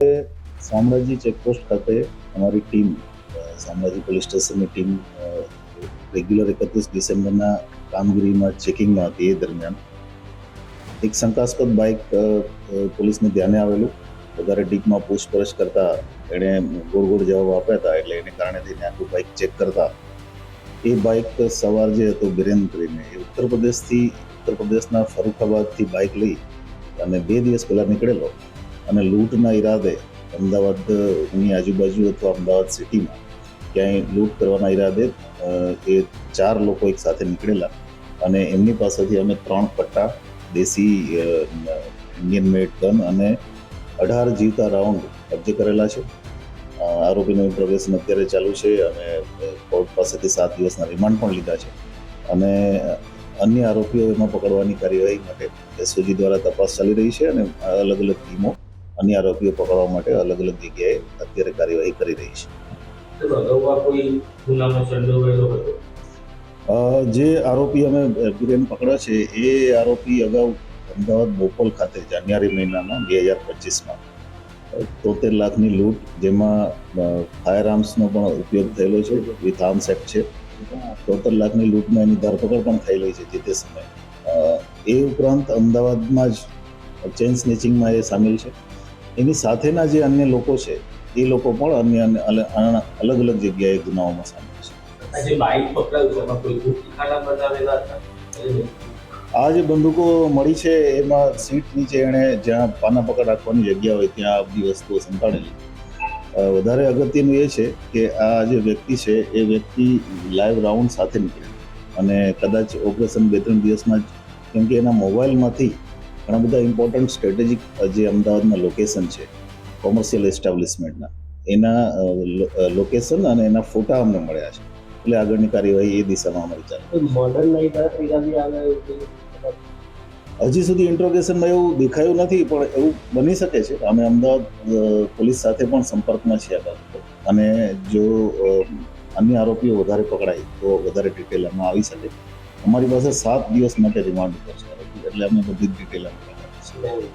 Shamlaji checkpost ખાતે અમારી team Shamlaji police સ્ટેશનની ટીમ રેગ્યુલર 31 ડિસેમ્બરના કામગીરીમાં ચેકિંગમાં હતી. એ દરમિયાન એક શંકાસ્પદ બાઇક પોલીસને ધ્યાને આવેલું. વધારે ડીપમાં પૂછપરછ કરતા એણે ગોળ ગોળ જવાબ આપ્યા હતા, એટલે એને કારણે થઈને આખું બાઇક ચેક કરતા એ બાઇક સવાર જે હતો બિરેન કરીને એ ઉત્તર પ્રદેશના ફરુખાબાદથી બાઇક લઈ અને 2 દિવસ પહેલાં નીકળેલો અને લૂંટના ઈરાદે અમદાવાદની આજુબાજુ અથવા અમદાવાદ સિટીમાં ક્યાંય લૂંટ કરવાના ઈરાદે એ 4 લોકો એક સાથે નીકળેલા અને એમની પાસેથી અમે 3 પટ્ટા, દેશી ઇન્ડિયન મેડ ગન અને 18 જીવતા રાઉન્ડ કબજે કરેલા છે. આરોપીનું ઇન્ટ્રોગેશન અત્યારે ચાલુ છે અને કોર્ટ પાસેથી 7 દિવસના રિમાન્ડ પણ લીધા છે અને અન્ય આરોપીઓ એમાં પકડવાની કાર્યવાહી માટે એસઓજી દ્વારા તપાસ ચાલી રહી છે અને અલગ અલગ ટીમો અન્ય આરોપીઓ પકડવા માટે અલગ અલગ જગ્યાએ અત્યારે કાર્યવાહી કરી રહી છે. જે આરોપી અમે બિરેન પકડ્યા છે એ આરોપી અગાઉ અમદાવાદ બોપલ ખાતે જાન્યુઆરી મહિનામાં 2025માં 73 લાખની લૂંટ, જેમાં ફાયર આર્મ્સનો પણ ઉપયોગ થયેલો છે, વિથ આર્મ્સ એક્ટ છે. 73 લાખની લૂંટમાં એની ધરપકડ પણ થયેલી છે જે તે સમયે. એ ઉપરાંત અમદાવાદમાં જ ચેઇન સ્નેચિંગમાં એ સામેલ છે. એની સાથેના જે અન્ય લોકો છે એ લોકો પણ અન્ય અલગ અલગ જગ્યાએ ગુનાઓમાં સામેલ છે. આ જે બંદૂકો મળી છે એમાં સીટ નીચે એણે જ્યાં પાના પકડ રાખવાની જગ્યા હોય ત્યાં આ બધી વસ્તુઓ સંતાડેલી. વધારે અગત્યનું એ છે કે આ જે વ્યક્તિ છે એ વ્યક્તિ લાઈવ રાઉન્ડ સાથે નીકળે અને કદાચ ઓપરેશન 2-3 દિવસમાં જ, કેમ કે એના મોબાઈલમાંથી ઘણા બધા ઇમ્પોર્ટન્ટ સ્ટ્રેટેજિક જે અમદાવાદના લોકેશન છે કોમર્શિયલ એસ્ટાબ્લિશમેન્ટના, એના લોકેશન અને એના ફોટા અમને મળ્યા છે. એટલે આગળની કાર્યવાહી એ દિશામાં અમારી ચાલે. હજી સુધી ઇન્ટ્રોગેશનમાં એવું દેખાયું નથી, પણ એવું બની શકે છે. અમે અમદાવાદ પોલીસ સાથે પણ સંપર્કમાં છીએ આ બાબતે અને જો અન્ય આરોપીઓ વધારે પકડાય તો વધારે ડિટેલ આમાં આવી શકે. અમારી પાસે 7 દિવસ માટે રિમાન્ડ ઉપર છે, એટલે અમે બધી જ ડિટેલ આપી શકીએ.